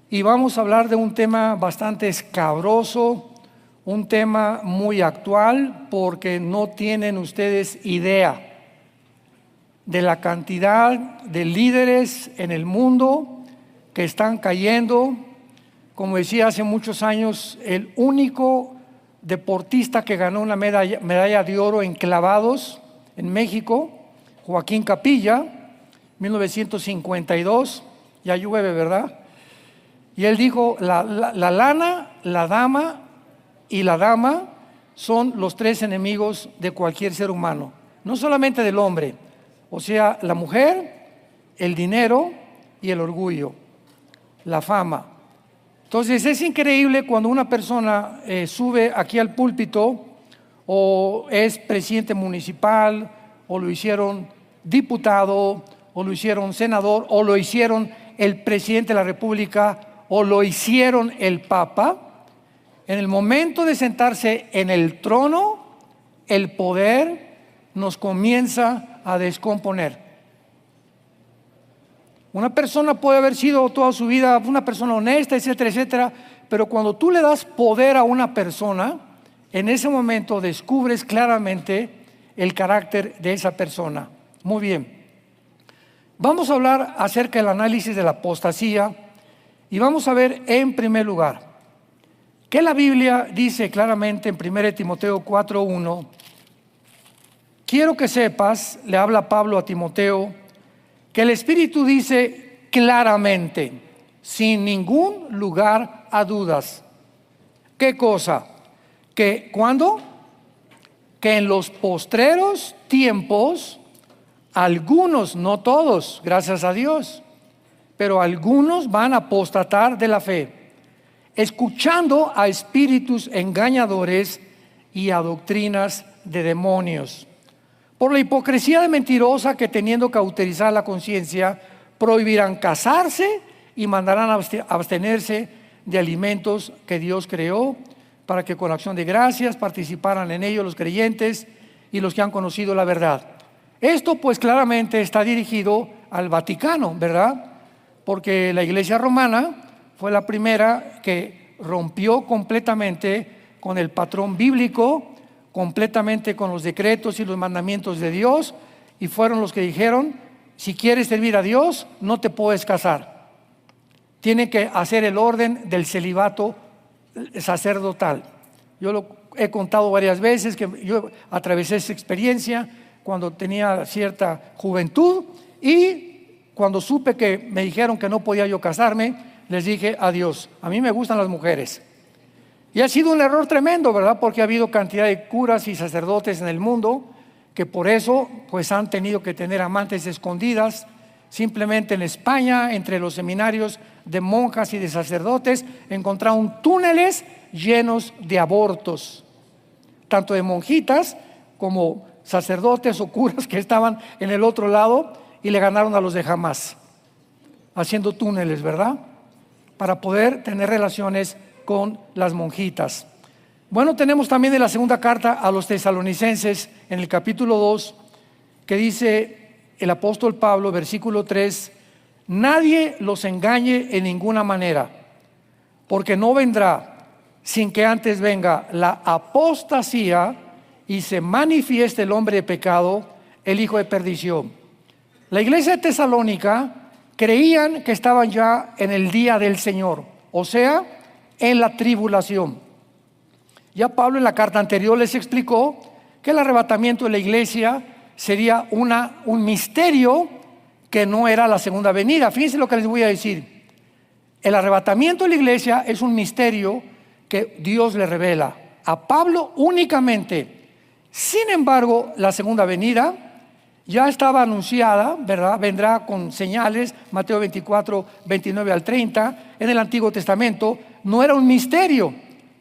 y vamos a hablar de un tema bastante escabroso, un tema muy actual, porque no tienen ustedes idea de la cantidad de líderes en el mundo que están cayendo. Como decía hace muchos años, el único deportista que ganó una medalla de oro en clavados en México, Joaquín Capilla, 1952, ya llueve, ¿verdad? Y él dijo, la lana, la dama y la dama son los tres enemigos de cualquier ser humano, no solamente del hombre, o sea, la mujer, el dinero y el orgullo, la fama. Entonces es increíble cuando una persona sube aquí al púlpito o es presidente municipal o lo hicieron diputado o lo hicieron senador o lo hicieron el presidente de la república o lo hicieron el papa. En el momento de sentarse en el trono, el poder nos comienza a descomponer. Una persona puede haber sido toda su vida una persona honesta, etcétera, etcétera, pero cuando tú le das poder a una persona, en ese momento descubres claramente el carácter de esa persona. Muy bien. Vamos a hablar acerca del análisis de la apostasía y vamos a ver en primer lugar que la Biblia dice claramente en 1 Timoteo 4:1. Quiero que sepas, le habla Pablo a Timoteo, que el Espíritu dice claramente, sin ningún lugar a dudas. ¿Qué cosa? Que ¿cuándo? Que en los postreros tiempos, algunos, no todos, gracias a Dios, pero algunos van a apostatar de la fe, escuchando a espíritus engañadores y a doctrinas de demonios. Por la hipocresía de mentirosa que teniendo cauterizar la conciencia, prohibirán casarse y mandarán abstenerse de alimentos que Dios creó, para que con acción de gracias participaran en ello los creyentes y los que han conocido la verdad. Esto pues claramente está dirigido al Vaticano, ¿verdad? Porque la Iglesia Romana fue la primera que rompió completamente con el patrón bíblico, completamente con los decretos y los mandamientos de Dios, y fueron los que dijeron, si quieres servir a Dios, no te puedes casar. Tiene que hacer el orden del celibato sacerdotal. Yo lo he contado varias veces, que yo atravesé esa experiencia cuando tenía cierta juventud, y cuando supe que me dijeron que no podía yo casarme, les dije adiós. A mí me gustan las mujeres. Y ha sido un error tremendo, ¿verdad? Porque ha habido cantidad de curas y sacerdotes en el mundo que por eso pues han tenido que tener amantes escondidas. Simplemente en España, entre los seminarios de monjas y de sacerdotes, encontraron túneles llenos de abortos, tanto de monjitas como sacerdotes o curas que estaban en el otro lado y le ganaron a los de Hamás, haciendo túneles, ¿verdad? Para poder tener relaciones con las monjitas. Bueno, tenemos también en la segunda carta a los tesalonicenses, en el capítulo 2, que dice el apóstol Pablo, versículo 3, nadie los engañe en ninguna manera, porque no vendrá sin que antes venga la apostasía y se manifieste el hombre de pecado, el hijo de perdición. La iglesia de Tesalónica creían que estaban ya en el día del Señor, o sea, en la tribulación. Ya Pablo en la carta anterior les explicó que el arrebatamiento de la iglesia sería un misterio que no era la segunda venida. Fíjense lo que les voy a decir. El arrebatamiento de la iglesia es un misterio que Dios le revela a Pablo únicamente. Sin embargo, la segunda venida ya estaba anunciada, ¿verdad? Vendrá con señales, Mateo 24, 29 al 30, en el Antiguo Testamento. No era un misterio,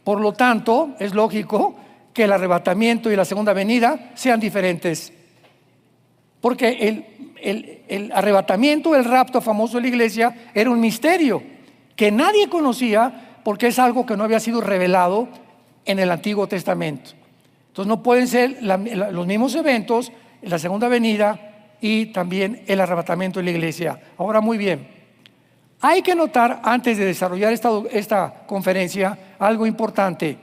por lo tanto, es lógico que el arrebatamiento y la segunda venida sean diferentes. Porque el arrebatamiento, el rapto famoso de la iglesia, era un misterio que nadie conocía porque es algo que no había sido revelado en el Antiguo Testamento. Entonces no pueden ser los mismos eventos, la segunda venida y también el arrebatamiento de la iglesia. Ahora muy bien, Hay que notar, antes de desarrollar esta conferencia, algo importante.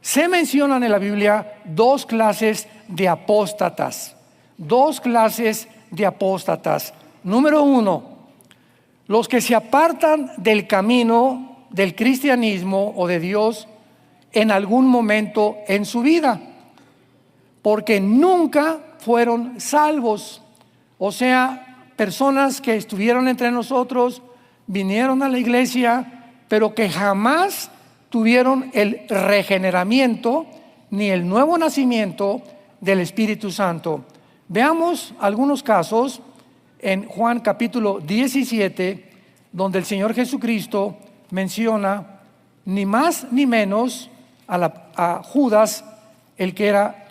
Se mencionan en la Biblia dos clases de apóstatas. Dos clases de apóstatas. Número uno, los que se apartan del camino del cristianismo o de Dios en algún momento en su vida, porque nunca fueron salvos. O sea, personas que estuvieron entre nosotros, vinieron a la iglesia, pero que jamás tuvieron el regeneramiento ni el nuevo nacimiento del Espíritu Santo. Veamos algunos casos en Juan capítulo 17, donde el Señor Jesucristo menciona ni más ni menos a Judas, el que era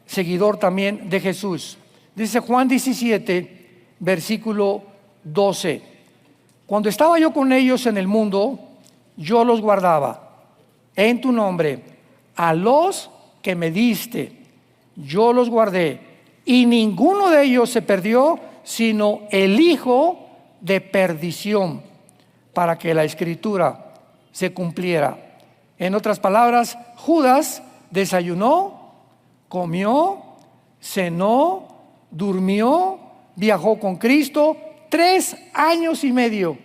seguidor también de Jesús. Dice Juan 17, versículo 12: cuando estaba yo con ellos en el mundo, yo los guardaba en tu nombre, a los que me diste, yo los guardé, y ninguno de ellos se perdió, sino el hijo de perdición, para que la escritura se cumpliera. En otras palabras, Judas desayunó, comió, cenó, durmió, viajó con Cristo 3 años y medio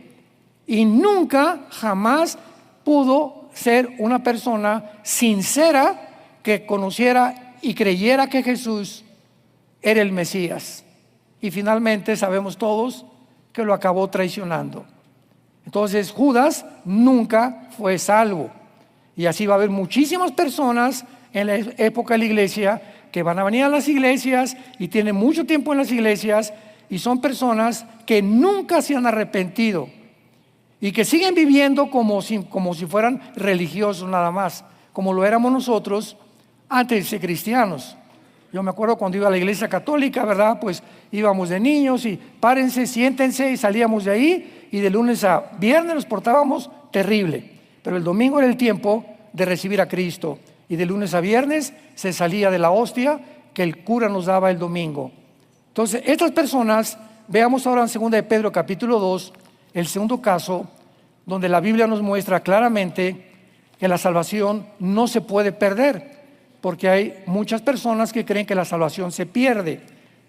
y nunca jamás pudo ser una persona sincera que conociera y creyera que Jesús era el Mesías. Y finalmente sabemos todos que lo acabó traicionando. Entonces Judas nunca fue salvo. Y así va a haber muchísimas personas en la época de la iglesia que van a venir a las iglesias y tienen mucho tiempo en las iglesias y son personas que nunca se han arrepentido y que siguen viviendo como si fueran religiosos nada más, como lo éramos nosotros antes de ser cristianos. Yo me acuerdo cuando iba a la iglesia católica, ¿verdad? Pues íbamos de niños y párense, siéntense, y salíamos de ahí, y de lunes a viernes nos portábamos terrible. Pero el domingo era el tiempo de recibir a Cristo, y de lunes a viernes se salía de la hostia que el cura nos daba el domingo. Entonces, estas personas, veamos ahora en 2 de Pedro capítulo 2, el segundo caso, donde la Biblia nos muestra claramente que la salvación no se puede perder, porque hay muchas personas que creen que la salvación se pierde,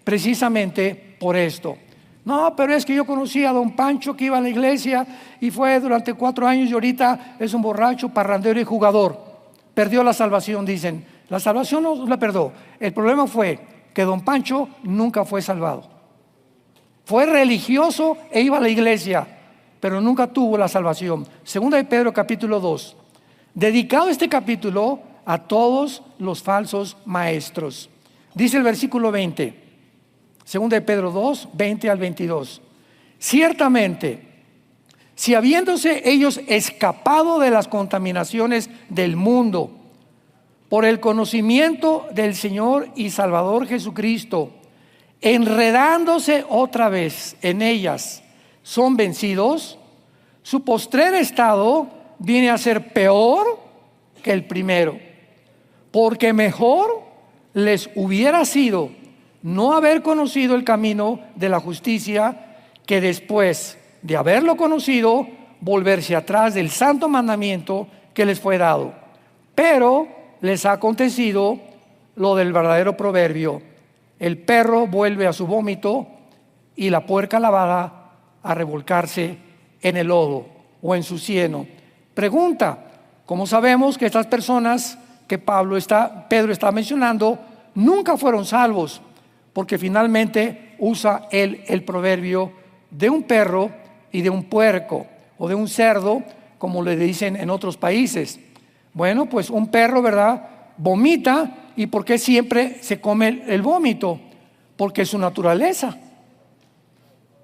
precisamente por esto. No, pero es que yo conocí a don Pancho que iba a la iglesia y fue durante 4 años y ahorita es un borracho, parrandero y jugador. Perdió la salvación, dicen. La salvación no la perdió. El problema fue que don Pancho nunca fue salvado. Fue religioso e iba a la iglesia, pero nunca tuvo la salvación. 2 de Pedro capítulo 2. Dedicado este capítulo a todos los falsos maestros. Dice el versículo 20, 2 de Pedro 2, 20 al 22. Ciertamente, si habiéndose ellos escapado de las contaminaciones del mundo, por el conocimiento del Señor y Salvador Jesucristo, enredándose otra vez en ellas, son vencidos, su postrer estado viene a ser peor que el primero. Porque mejor les hubiera sido no haber conocido el camino de la justicia, que después de haberlo conocido, volverse atrás del santo mandamiento que les fue dado. Pero les ha acontecido lo del verdadero proverbio: el perro vuelve a su vómito y la puerca lavada a revolcarse en el lodo o en su cieno. Pregunta: ¿cómo sabemos que estas personas que Pedro está mencionando nunca fueron salvos? Porque finalmente usa el proverbio de un perro y de un puerco, o de un cerdo, como le dicen en otros países. Bueno, pues un perro, ¿verdad?, vomita. ¿Y por qué siempre se come el vómito? Porque es su naturaleza.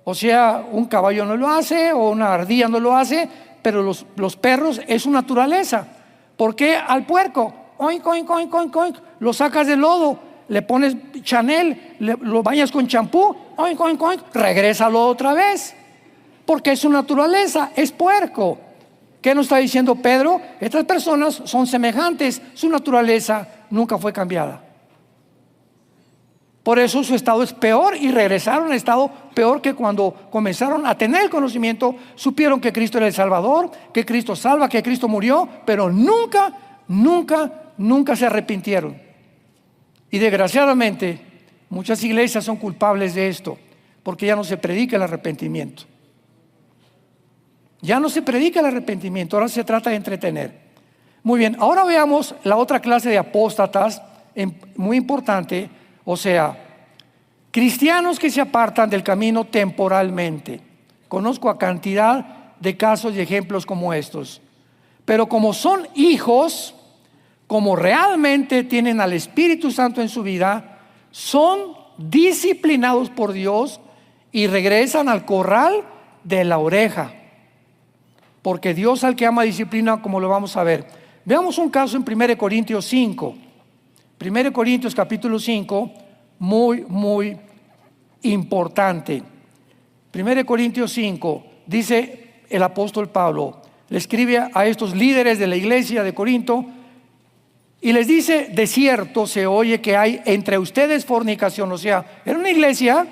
O sea, un caballo no lo hace, o una ardilla no lo hace, pero los perros es su naturaleza. ¿Por qué al puerco? Oink, oink, oink, oink, oink, lo sacas del lodo, le pones Chanel, lo bañas con champú, oink, oink, oink, regrésalo otra vez, porque es su naturaleza, es puerco. ¿Qué nos está diciendo Pedro? Estas personas son semejantes, su naturaleza nunca fue cambiada. Por eso su estado es peor y regresaron al estado peor que cuando comenzaron a tener el conocimiento, supieron que Cristo era el Salvador, que Cristo salva, que Cristo murió, pero nunca, nunca, nunca se arrepintieron. Y desgraciadamente, muchas iglesias son culpables de esto, porque ya no se predica el arrepentimiento. Ya no se predica el arrepentimiento, ahora se trata de entretener. Muy bien, ahora veamos la otra clase de apóstatas, muy importante. O sea, cristianos que se apartan del camino temporalmente. Conozco a cantidad de casos y ejemplos como estos. Pero como son hijos, como realmente tienen al Espíritu Santo en su vida, son disciplinados por Dios y regresan al corral de la oreja. Porque Dios al que ama disciplina, como lo vamos a ver. Veamos un caso en 1 Corintios 5. 1 Corintios capítulo 5, muy importante. 1 Corintios 5, dice el apóstol Pablo, le escribe a estos líderes de la iglesia de Corinto y les dice: de cierto se oye que hay entre ustedes fornicación. O sea, era una iglesia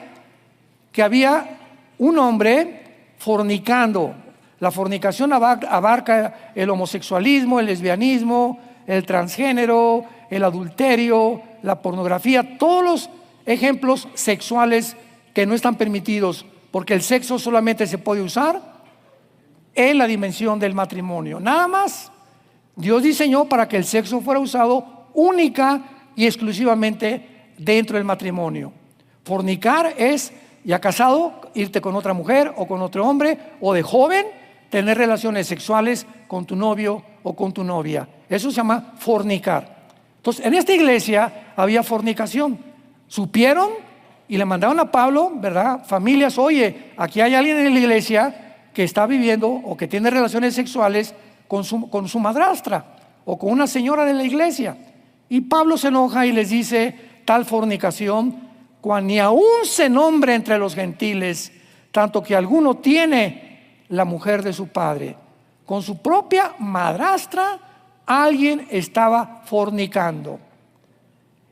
que había un hombre fornicando. La fornicación abarca el homosexualismo, el lesbianismo, el transgénero, el adulterio, la pornografía, todos los ejemplos sexuales que no están permitidos, porque el sexo solamente se puede usar en la dimensión del matrimonio. Nada más. Dios diseñó para que el sexo fuera usado única y exclusivamente dentro del matrimonio. Fornicar es, ya casado, irte con otra mujer o con otro hombre, o de joven, tener relaciones sexuales con tu novio o con tu novia. Eso se llama fornicar. Entonces, en esta iglesia había fornicación. Supieron y le mandaron a Pablo, ¿verdad? Familias, oye, aquí hay alguien en la iglesia que está viviendo o que tiene relaciones sexuales con su madrastra o con una señora de la iglesia. Y Pablo se enoja y les dice: tal fornicación, cuando ni aún se nombre entre los gentiles, tanto que alguno tiene la mujer de su padre. Con su propia madrastra alguien estaba fornicando.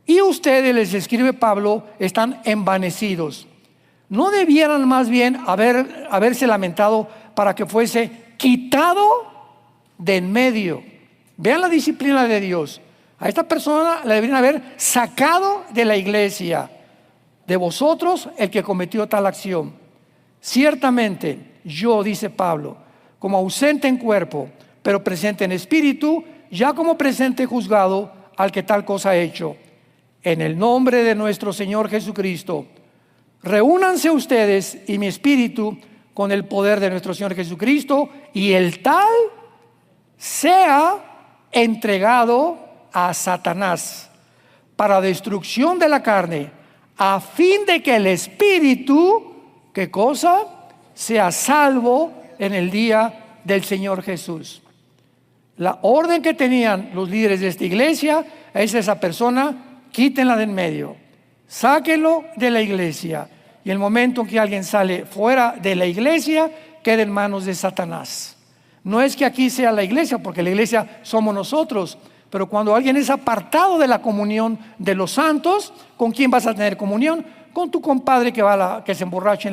Y ustedes, les escribe Pablo, están envanecidos. ¿No debieran más bien haberse lamentado para que fuese quitado de en medio? Vean la disciplina de Dios. A esta persona la deberían haber sacado de la iglesia. De vosotros el que cometió tal acción. Ciertamente yo, dice Pablo, como ausente en cuerpo, pero presente en espíritu, ya como presente juzgado al que tal cosa ha hecho. En el nombre de nuestro Señor Jesucristo, reúnanse ustedes y mi espíritu con el poder de nuestro Señor Jesucristo, y el tal sea entregado a Satanás para destrucción de la carne, a fin de que el espíritu, ¿qué cosa?, sea salvo en el día del Señor Jesús. La orden que tenían los líderes de esta iglesia es: esa persona, quítenla de en medio, sáquenlo de la iglesia, y el momento en que alguien sale fuera de la iglesia, queda en manos de Satanás. No es que aquí sea la iglesia, porque la iglesia somos nosotros, pero cuando alguien es apartado de la comunión de los santos, ¿con quién vas a tener comunión? Con tu compadre que se emborracha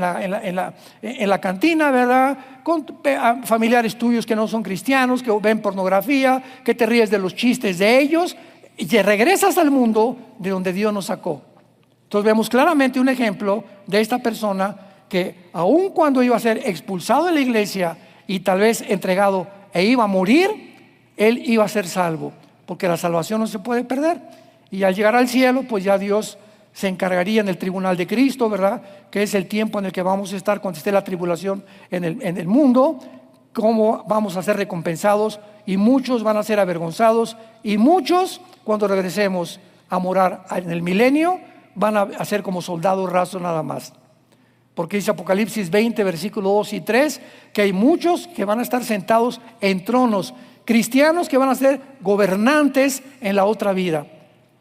en la cantina, ¿verdad? Con familiares tuyos que no son cristianos, que ven pornografía, que te ríes de los chistes de ellos, y te regresas al mundo de donde Dios nos sacó. Entonces vemos claramente un ejemplo de esta persona que, aun cuando iba a ser expulsado de la iglesia y tal vez entregado e iba a morir, él iba a ser salvo, porque la salvación no se puede perder. Y al llegar al cielo, pues ya Dios se encargaría en el tribunal de Cristo, ¿verdad? Que es el tiempo en el que vamos a estar cuando esté la tribulación en el mundo, cómo vamos a ser recompensados, y muchos van a ser avergonzados, y muchos, cuando regresemos a morar en el milenio, van a ser como soldados rasos nada más. Porque dice Apocalipsis 20, versículos 2 y 3, que hay muchos que van a estar sentados en tronos, cristianos que van a ser gobernantes en la otra vida,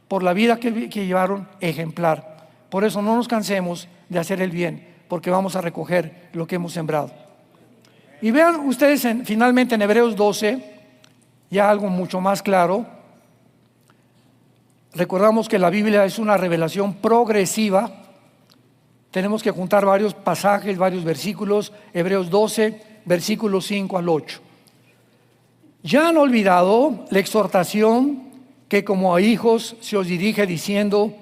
por la vida que llevaron ejemplar. Por eso no nos cansemos de hacer el bien, porque vamos a recoger lo que hemos sembrado. Y vean ustedes finalmente en Hebreos 12, ya algo mucho más claro. Recordamos que la Biblia es una revelación progresiva. Tenemos que juntar varios pasajes, varios versículos. Hebreos 12, versículos 5 al 8. Ya han olvidado la exhortación que como a hijos se os dirige diciendo: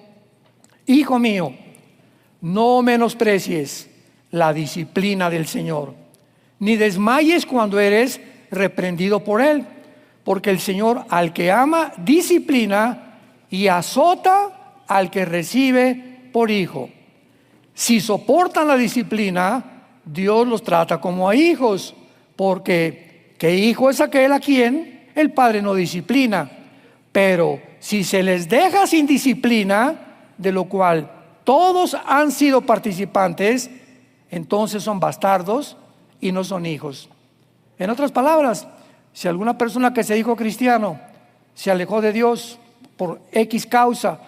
Hijo mío, no menosprecies la disciplina del Señor, ni desmayes cuando eres reprendido por Él, porque el Señor al que ama disciplina y azota al que recibe por hijo. Si soportan la disciplina, Dios los trata como a hijos, porque ¿qué hijo es aquel a quien el Padre no disciplina? Pero si se les deja sin disciplina, de lo cual todos han sido participantes, entonces son bastardos y no son hijos. En otras palabras, si alguna persona que se dijo cristiano se alejó de Dios por X causa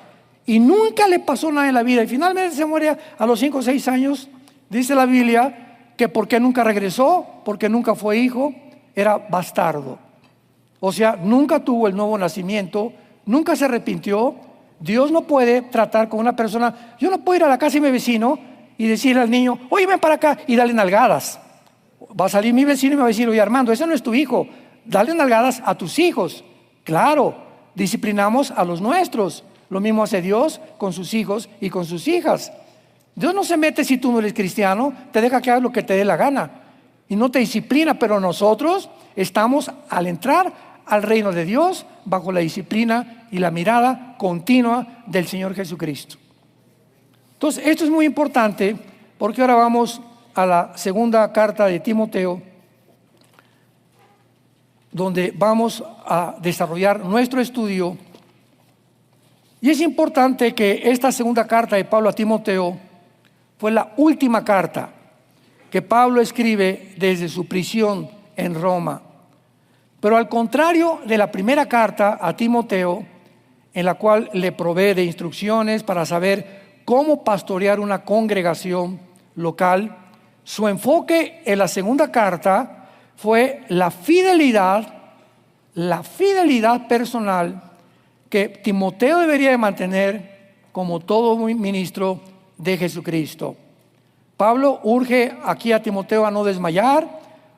y nunca le pasó nada en la vida y finalmente se muere a los 5 o 6 años, dice la Biblia que porque nunca regresó, porque nunca fue hijo, era bastardo. O sea, nunca tuvo el nuevo nacimiento, nunca se arrepintió. Dios no puede tratar con una persona. Yo no puedo ir a la casa de mi vecino y decirle al niño: oye, ven para acá, y darle nalgadas. Va a salir mi vecino y me va a decir: oye, Armando, ese no es tu hijo, dale nalgadas a tus hijos. Claro, disciplinamos a los nuestros. Lo mismo hace Dios con sus hijos y con sus hijas. Dios no se mete si tú no eres cristiano, te deja que hagas lo que te dé la gana y no te disciplina, pero nosotros estamos al entrar al reino de Dios bajo la disciplina y la mirada continua del Señor Jesucristo. Entonces, esto es muy importante porque ahora vamos a la segunda carta de Timoteo, donde vamos a desarrollar nuestro estudio. Y es importante que esta segunda carta de Pablo a Timoteo fue la última carta que Pablo escribe desde su prisión en Roma. Pero al contrario de la primera carta a Timoteo, en la cual le provee de instrucciones para saber cómo pastorear una congregación local, su enfoque en la segunda carta fue la fidelidad personal que Timoteo debería de mantener como todo ministro de Jesucristo. Pablo urge aquí a Timoteo a no desmayar,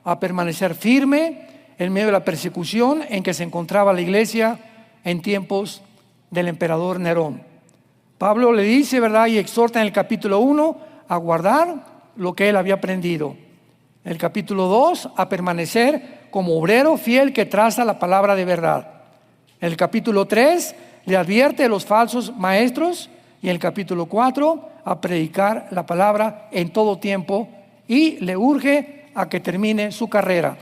a permanecer firme en medio de la persecución en que se encontraba la iglesia en tiempos del emperador Nerón. Pablo le dice, ¿verdad?, y exhorta en el capítulo 1 a guardar lo que él había aprendido. En el capítulo 2 a permanecer como obrero fiel que traza la palabra de verdad. En el capítulo 3 le advierte de los falsos maestros y en el capítulo 4 a predicar la palabra en todo tiempo y le urge a que termine su carrera,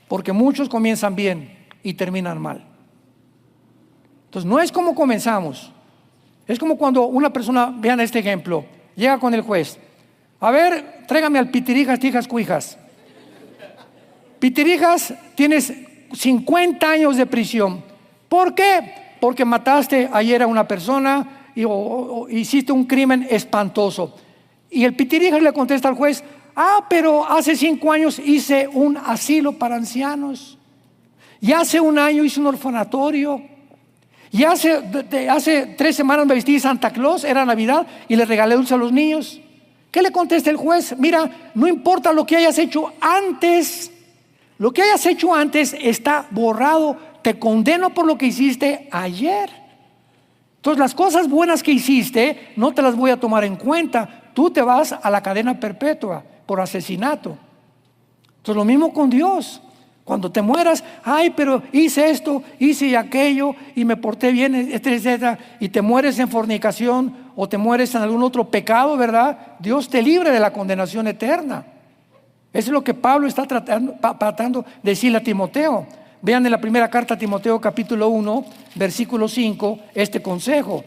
porque muchos comienzan bien y terminan mal. Entonces no es como comenzamos, es como cuando una persona, vean este ejemplo, llega con el juez: a ver, tráigame al Pitirijas, Tijas, Cuijas. Pitirijas, tienes 50 años de prisión. ¿Por qué? Porque mataste ayer a una persona o hiciste un crimen espantoso. Y el Pitirijas le contesta al juez: pero hace 5 años hice un asilo para ancianos, y hace 1 año hice un orfanatorio, y hace 3 semanas me vestí de Santa Claus, era Navidad, y le regalé dulces a los niños. ¿Qué le contesta el juez? Mira, no importa lo que hayas hecho antes, lo que hayas hecho antes está borrado, te condeno por lo que hiciste ayer. Entonces las cosas buenas que hiciste no te las voy a tomar en cuenta, tú te vas a la cadena perpetua por asesinato. Entonces lo mismo con Dios. Cuando te mueras, pero hice esto, hice aquello y me porté bien, etcétera, y te mueres en fornicación o te mueres en algún otro pecado, ¿verdad? Dios te libre de la condenación eterna. Eso es lo que Pablo está tratando de decirle a Timoteo. Vean en la primera carta a Timoteo capítulo 1, versículo 5, este consejo,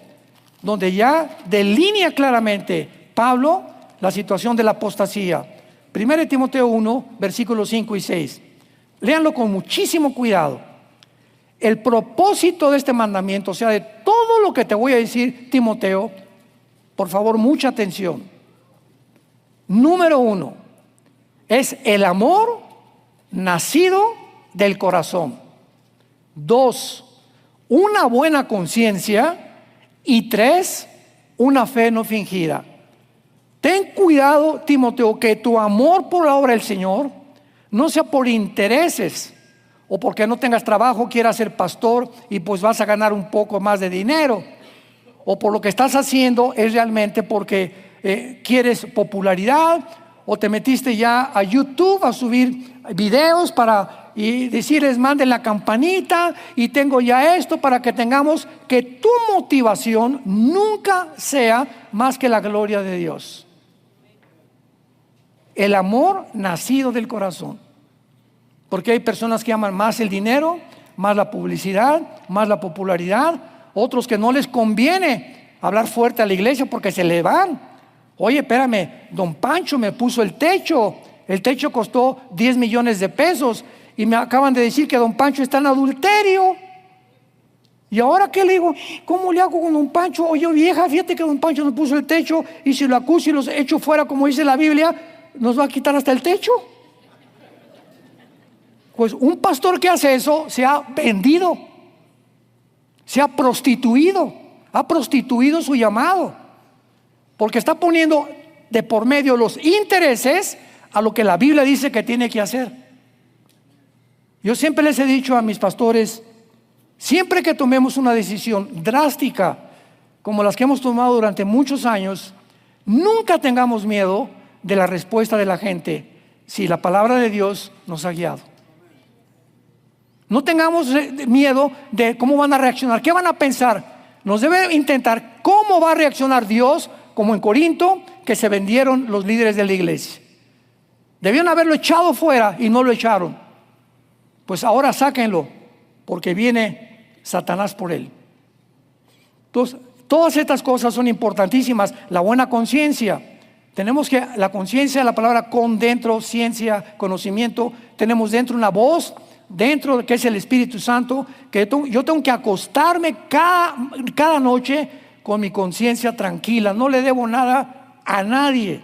donde ya delinea claramente Pablo la situación de la apostasía. 1 Timoteo 1, versículos 5 y 6. Léanlo con muchísimo cuidado. El propósito de este mandamiento, o sea, de todo lo que te voy a decir, Timoteo, por favor, mucha atención. Número 1, es el amor nacido del corazón. 2, una buena conciencia Y 3, una fe no fingida. Ten cuidado, Timoteo, que tu amor por la obra del Señor no sea por intereses o porque no tengas trabajo, quieras ser pastor y pues vas a ganar un poco más de dinero, o por lo que estás haciendo es realmente porque quieres popularidad, o te metiste ya a YouTube a subir videos y decirles manden la campanita y tengo ya esto, para que tengamos que tu motivación nunca sea más que la gloria de Dios. El amor nacido del corazón. Porque hay personas que aman más el dinero, más la publicidad, más la popularidad. Otros que no les conviene hablar fuerte a la iglesia porque se le van. Oye, espérame, don Pancho me puso el techo. El techo costó 10 millones de pesos y me acaban de decir que don Pancho está en adulterio. ¿Y ahora qué le digo? ¿Cómo le hago con don Pancho? Oye, vieja, fíjate que don Pancho nos puso el techo y si lo acuso y los echo fuera, como dice la Biblia, ¿nos va a quitar hasta el techo? Pues un pastor que hace eso se ha vendido, se ha prostituido su llamado, porque está poniendo de por medio los intereses a lo que la Biblia dice que tiene que hacer. Yo siempre les he dicho a mis pastores, siempre que tomemos una decisión drástica como las que hemos tomado durante muchos años, nunca tengamos miedo de la respuesta de la gente si la palabra de Dios nos ha guiado. No tengamos miedo de cómo van a reaccionar, qué van a pensar. Nos debe intentar cómo va a reaccionar Dios, como en Corinto, que se vendieron los líderes de la iglesia. Debían haberlo echado fuera y no lo echaron. Pues ahora sáquenlo, porque viene Satanás por él. Entonces, todas estas cosas son importantísimas. La buena conciencia. Tenemos que, la conciencia, la palabra con dentro, ciencia, conocimiento. Tenemos dentro una voz, dentro que es el Espíritu Santo, que yo tengo que acostarme cada noche con mi conciencia tranquila. No le debo nada a nadie.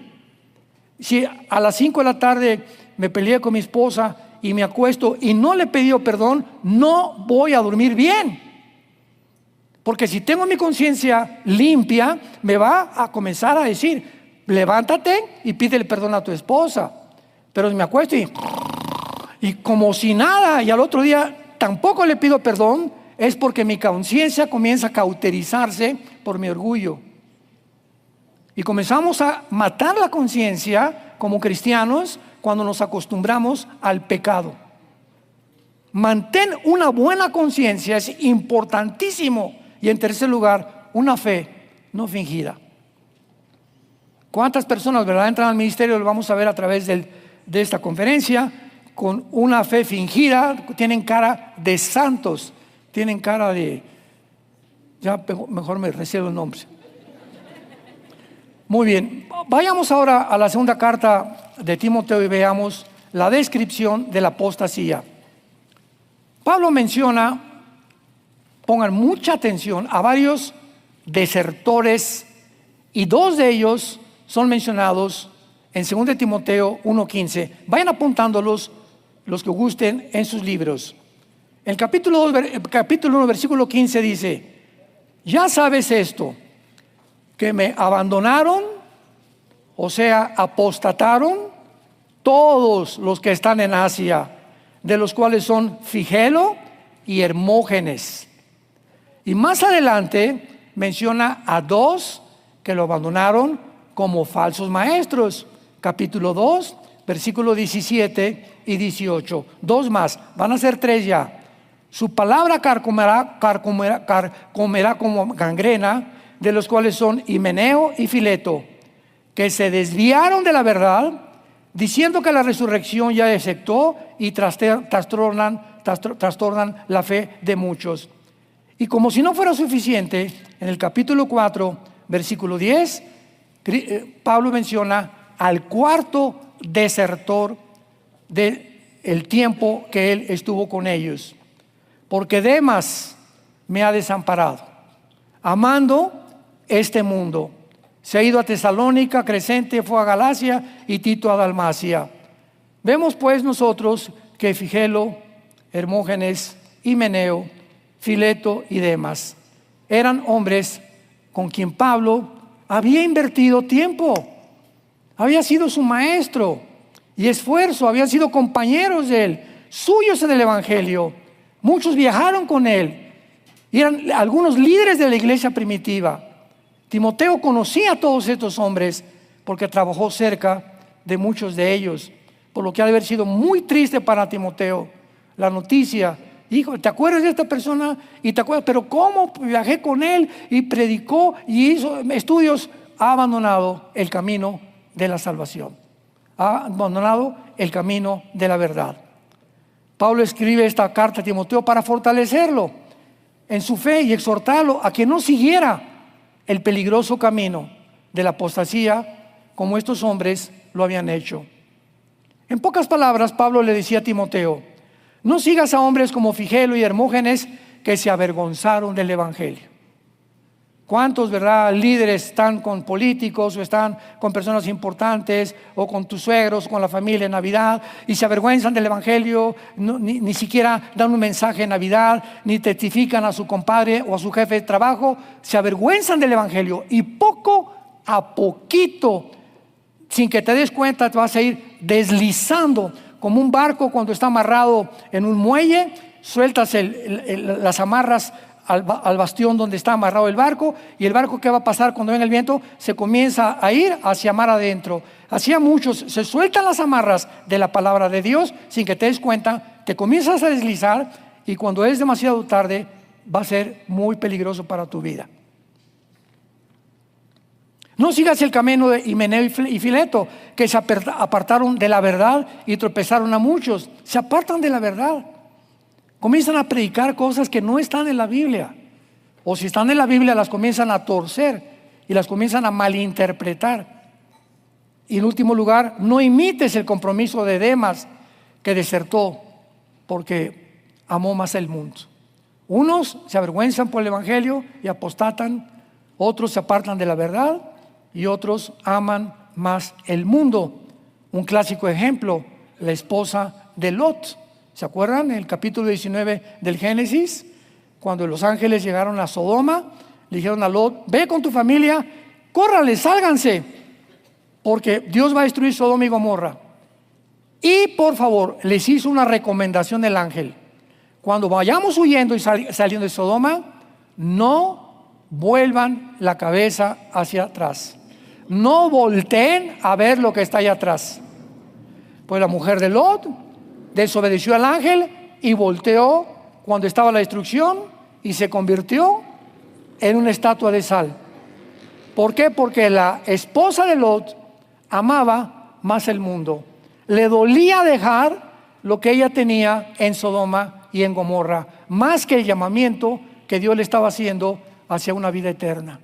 Si a las 5 de la tarde me peleé con mi esposa y me acuesto y no le he pedido perdón, no voy a dormir bien. Porque si tengo mi conciencia limpia, me va a comenzar a decir, levántate y pídele perdón a tu esposa. Pero me acuesto y como si nada, y al otro día tampoco le pido perdón, es porque mi conciencia comienza a cauterizarse por mi orgullo. Y comenzamos a matar la conciencia como cristianos cuando nos acostumbramos al pecado. Mantén una buena conciencia, es importantísimo. Y en tercer lugar, una fe no fingida. ¿Cuántas personas, verdad, entran al ministerio? Lo vamos a ver a través de esta conferencia. Con una fe fingida, tienen cara de santos, tienen cara de, ya mejor me reservo el nombre. Muy bien, vayamos ahora a la segunda carta de Timoteo y veamos la descripción de la apostasía. Pablo menciona, pongan mucha atención, a varios desertores, y 2 de ellos son mencionados en 2 Timoteo 1:15. Vayan apuntándolos los que gusten en sus libros. El capítulo 1, versículo 15 dice: ya sabes esto, que me abandonaron, o sea, apostataron todos los que están en Asia, de los cuales son Figelo y Hermógenes. Y más adelante menciona a 2 que lo abandonaron como falsos maestros. Capítulo 2, versículo 17 y 18. 2 más, van a ser 3 ya. Su palabra carcomerá como gangrena, de los cuales son Himeneo y Fileto, que se desviaron de la verdad, diciendo que la resurrección ya efectuó, y trastornan la fe de muchos. Y como si no fuera suficiente, en el capítulo 4, versículo 10, Pablo menciona al 4º desertor del tiempo que él estuvo con ellos. Porque Demas me ha desamparado, amando este mundo. Se ha ido a Tesalónica, Crescente fue a Galacia y Tito a Dalmacia. Vemos pues nosotros que Figelo, Hermógenes, Himeneo, Fileto y Demas eran hombres con quien Pablo había invertido tiempo, había sido su maestro y esfuerzo, habían sido compañeros de él, suyos en el Evangelio. Muchos viajaron con él y eran algunos líderes de la iglesia primitiva. Timoteo conocía a todos estos hombres porque trabajó cerca de muchos de ellos, por lo que ha de haber sido muy triste para Timoteo la noticia. Hijo, ¿te acuerdas de esta persona? Y te acuerdas, pero ¿cómo viajé con él y predicó y hizo estudios? Ha abandonado el camino de la salvación, ha abandonado el camino de la verdad. Pablo escribe esta carta a Timoteo para fortalecerlo en su fe y exhortarlo a que no siguiera el peligroso camino de la apostasía como estos hombres lo habían hecho. En pocas palabras, Pablo le decía a Timoteo: no sigas a hombres como Figelo y Hermógenes, que se avergonzaron del Evangelio. ¿Cuántos, verdad, líderes están con políticos o están con personas importantes o con tus suegros, con la familia en Navidad y se avergüenzan del Evangelio? Ni siquiera dan un mensaje en Navidad, ni testifican a su compadre o a su jefe de trabajo. Se avergüenzan del Evangelio y poco a poquito, sin que te des cuenta, te vas a ir deslizando como un barco cuando está amarrado en un muelle. Sueltas las amarras al bastión donde está amarrado el barco, y el barco, ¿qué va a pasar cuando venga el viento? Se comienza a ir hacia mar adentro. Así a muchos se sueltan las amarras de la palabra de Dios sin que te des cuenta, te comienzas a deslizar, y cuando es demasiado tarde va a ser muy peligroso para tu vida. No sigas el camino de Himeneo y Fileto, que se apartaron de la verdad y tropezaron a muchos. Se apartan de la verdad, comienzan a predicar cosas que no están en la Biblia, o si están en la Biblia las comienzan a torcer y las comienzan a malinterpretar. Y en último lugar, no imites el compromiso de Demas, que desertó porque amó más el mundo. Unos se avergüenzan por el Evangelio y apostatan, otros se apartan de la verdad y otros aman más el mundo. Un clásico ejemplo, la esposa de Lot. ¿Se acuerdan? En el capítulo 19 del Génesis, cuando los ángeles llegaron a Sodoma, le dijeron a Lot: ve con tu familia, córrale, sálganse, porque Dios va a destruir Sodoma y Gomorra. Y por favor, les hizo una recomendación el ángel: cuando vayamos huyendo y saliendo de Sodoma, no vuelvan la cabeza hacia atrás, no volteen a ver lo que está allá atrás. Pues la mujer de Lot desobedeció al ángel y volteó cuando estaba la destrucción y se convirtió en una estatua de sal. ¿Por qué? Porque la esposa de Lot amaba más el mundo. Le dolía dejar lo que ella tenía en Sodoma y en Gomorra, más que el llamamiento que Dios le estaba haciendo hacia una vida eterna.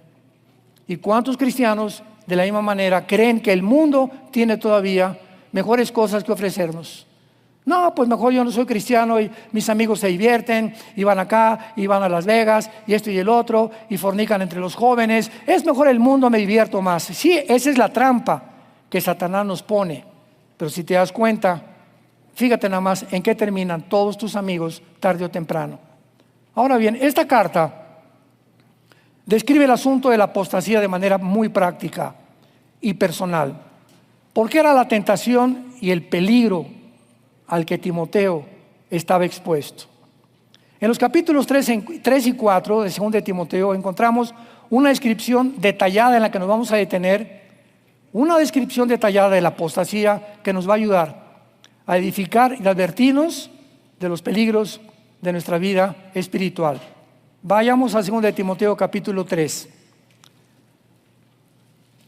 ¿Y cuántos cristianos de la misma manera creen que el mundo tiene todavía mejores cosas que ofrecernos? No, pues mejor yo no soy cristiano y mis amigos se divierten y van acá y van a Las Vegas y esto y el otro y fornican entre los jóvenes. Es mejor el mundo, me divierto más. Sí, esa es la trampa que Satanás nos pone. Pero si te das cuenta, fíjate nada más en qué terminan todos tus amigos tarde o temprano. Ahora bien, esta carta describe el asunto de la apostasía de manera muy práctica y personal. Porque era la tentación y el peligro al que Timoteo estaba expuesto. En los capítulos 3 y 4 de 2 de Timoteo encontramos una descripción detallada en la que nos vamos a detener, una descripción detallada de la apostasía que nos va a ayudar a edificar y advertirnos de los peligros de nuestra vida espiritual. Vayamos a 2 de Timoteo capítulo 3.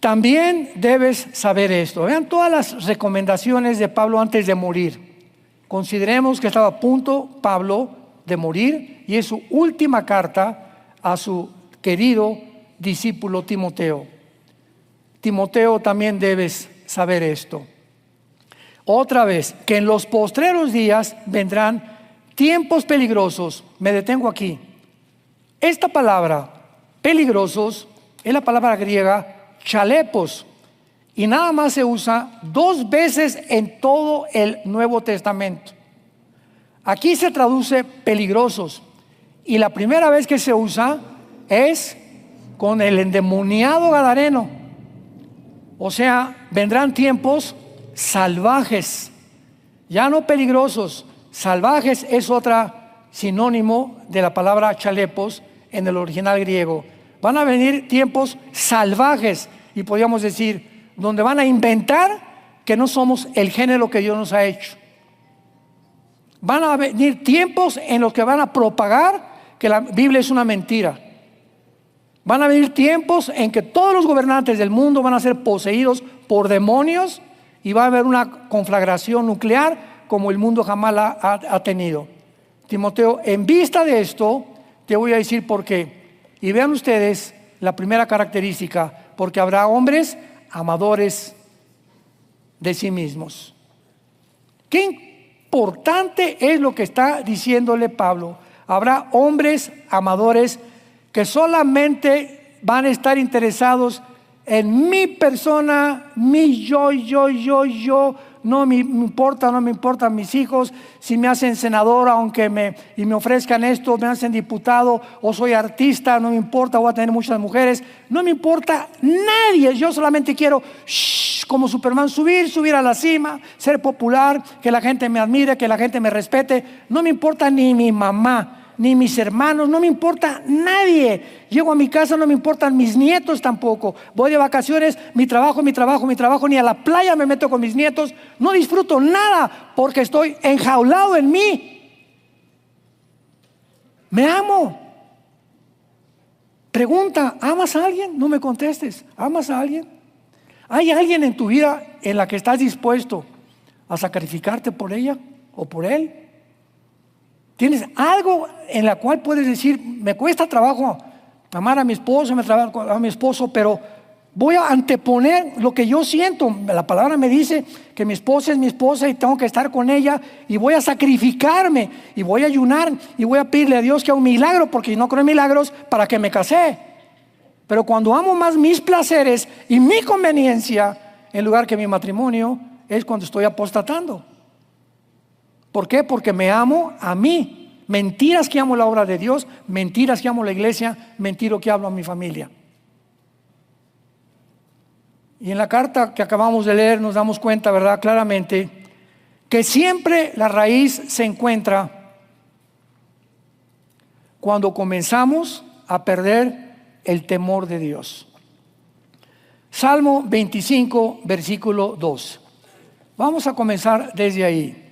También debes saber esto. Vean todas las recomendaciones de Pablo antes de morir. Consideremos que estaba a punto Pablo de morir y es su última carta a su querido discípulo Timoteo. Timoteo, también debes saber esto. Otra vez, que en los postreros días vendrán tiempos peligrosos. Me detengo aquí. Esta palabra, peligrosos, es la palabra griega chalepos, y nada más se usa 2 veces en todo el Nuevo Testamento. Aquí se traduce peligrosos, y la primera vez que se usa es con el endemoniado gadareno. O sea, vendrán tiempos salvajes, ya no peligrosos. Salvajes es otra sinónimo de la palabra chalepos en el original griego. Van a venir tiempos salvajes, y podríamos decir, donde van a inventar que no somos el género que Dios nos ha hecho. Van a venir tiempos en los que van a propagar que la Biblia es una mentira. Van a venir tiempos en que todos los gobernantes del mundo van a ser poseídos por demonios, y va a haber una conflagración nuclear como el mundo jamás la ha tenido. Timoteo, en vista de esto, te voy a decir por qué. Y vean ustedes la primera característica: porque habrá hombres amadores de sí mismos. Qué importante es lo que está diciéndole Pablo. Habrá hombres amadores que solamente van a estar interesados en mi persona, mi yo. No me importan mis hijos. Si me hacen senador, aunque me ofrezcan esto, me hacen diputado, o soy artista, no me importa, voy a tener muchas mujeres. No me importa nadie. Yo solamente quiero, como Superman, subir a la cima, ser popular, que la gente me admire, que la gente me respete. No me importa ni mi mamá, ni mis hermanos, no me importa nadie. Llego a mi casa, no me importan mis nietos tampoco. Voy de vacaciones, mi trabajo, ni a la playa me meto con mis nietos. No disfruto nada porque estoy enjaulado en mí. Me amo. Pregunta: ¿amas a alguien? No me contestes. ¿Amas a alguien? ¿Hay alguien en tu vida en la que estás dispuesto a sacrificarte por ella o por él? ¿Tienes algo en la cual puedes decir: me cuesta trabajo amar a mi esposo, a mi esposo, pero voy a anteponer lo que yo siento? La palabra me dice que mi esposa es mi esposa y tengo que estar con ella, y voy a sacrificarme, y voy a ayunar, y voy a pedirle a Dios que haga un milagro, porque no creo en milagros, para que me casé. Pero cuando amo más mis placeres y mi conveniencia en lugar que mi matrimonio, es cuando estoy apostatando. ¿Por qué? Porque me amo a mí. Mentiras que amo la obra de Dios, mentiras que amo la iglesia, mentiras que hablo a mi familia. Y en la carta que acabamos de leer nos damos cuenta, ¿verdad?, claramente, que siempre la raíz se encuentra cuando comenzamos a perder el temor de Dios. Salmo 25, versículo 2. Vamos a comenzar desde ahí.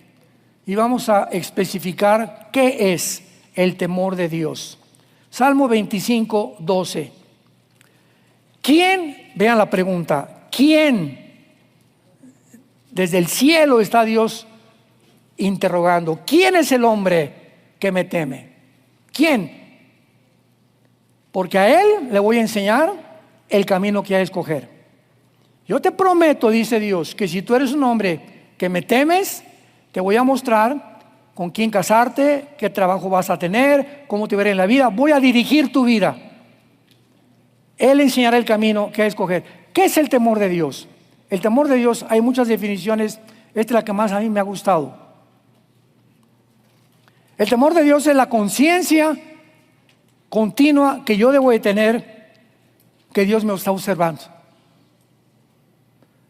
Y vamos a especificar qué es el temor de Dios. Salmo 25, 12. ¿Quién? Vean la pregunta. ¿Quién? Desde el cielo está Dios interrogando. ¿Quién es el hombre que me teme? ¿Quién? Porque a él le voy a enseñar el camino que ha de escoger. Yo te prometo, dice Dios, que si tú eres un hombre que me temes, te voy a mostrar con quién casarte, qué trabajo vas a tener, cómo te veré en la vida. Voy a dirigir tu vida. Él enseñará el camino que hay que escoger. ¿Qué es el temor de Dios? El temor de Dios, hay muchas definiciones. Esta es la que más a mí me ha gustado. El temor de Dios es la conciencia continua que yo debo de tener, que Dios me está observando.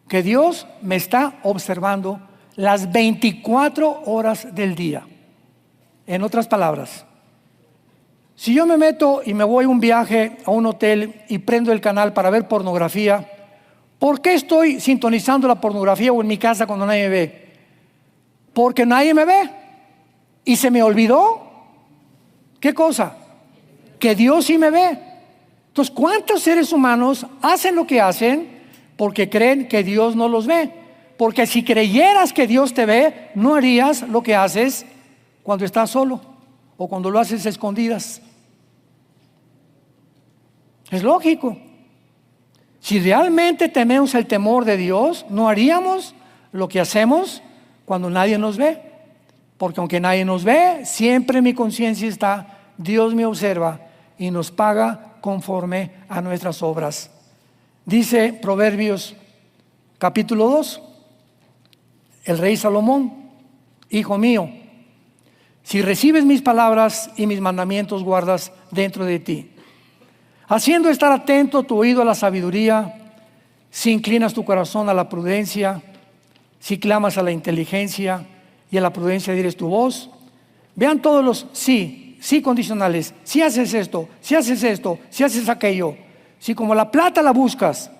Que Dios me está observando las 24 horas del día. En otras palabras, si yo me meto y me voy a un viaje a un hotel y prendo el canal para ver pornografía, ¿por qué estoy sintonizando la pornografía o en mi casa cuando nadie me ve? Porque nadie me ve y se me olvidó. ¿Qué cosa? Que Dios sí me ve. Entonces, ¿cuántos seres humanos hacen lo que hacen porque creen que Dios no los ve? Porque si creyeras que Dios te ve, no harías lo que haces cuando estás solo o cuando lo haces a escondidas. Es lógico. Si realmente tememos el temor de Dios, no haríamos lo que hacemos cuando nadie nos ve. Porque aunque nadie nos ve, siempre en mi conciencia está: Dios me observa y nos paga conforme a nuestras obras. Dice Proverbios capítulo 2. El rey Salomón: hijo mío, si recibes mis palabras y mis mandamientos guardas dentro de ti, haciendo estar atento tu oído a la sabiduría, si inclinas tu corazón a la prudencia, si clamas a la inteligencia y a la prudencia dires tu voz. Vean todos los sí condicionales. Si haces esto, si haces esto, si haces aquello. Si como la plata la buscas,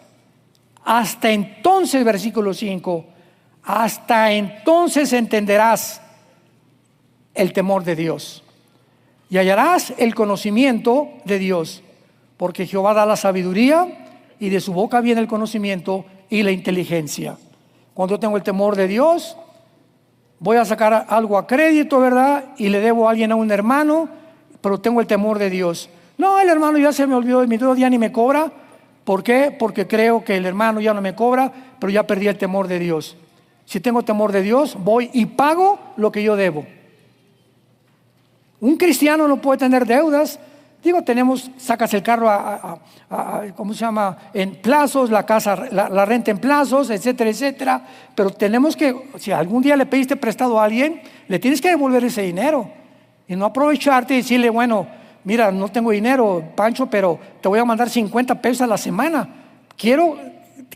hasta entonces, versículo 5, hasta entonces entenderás el temor de Dios y hallarás el conocimiento de Dios, porque Jehová da la sabiduría y de su boca viene el conocimiento y la inteligencia. Cuando yo tengo el temor de Dios, voy a sacar algo a crédito, ¿verdad? Y le debo a alguien, a un hermano, pero tengo el temor de Dios. No, el hermano ya se me olvidó de mi deuda, ya ni me cobra. ¿Por qué? Porque creo que el hermano ya no me cobra, pero ya perdí el temor de Dios. Si tengo temor de Dios, voy y pago lo que yo debo. Un cristiano no puede tener deudas. Digo, sacas el carro ¿cómo se llama? En plazos, la casa, la renta en plazos, etcétera, etcétera. Pero tenemos que, si algún día le pediste prestado a alguien, le tienes que devolver ese dinero. Y no aprovecharte y decirle, bueno, mira, no tengo dinero, Pancho, pero te voy a mandar 50 pesos a la semana. Quiero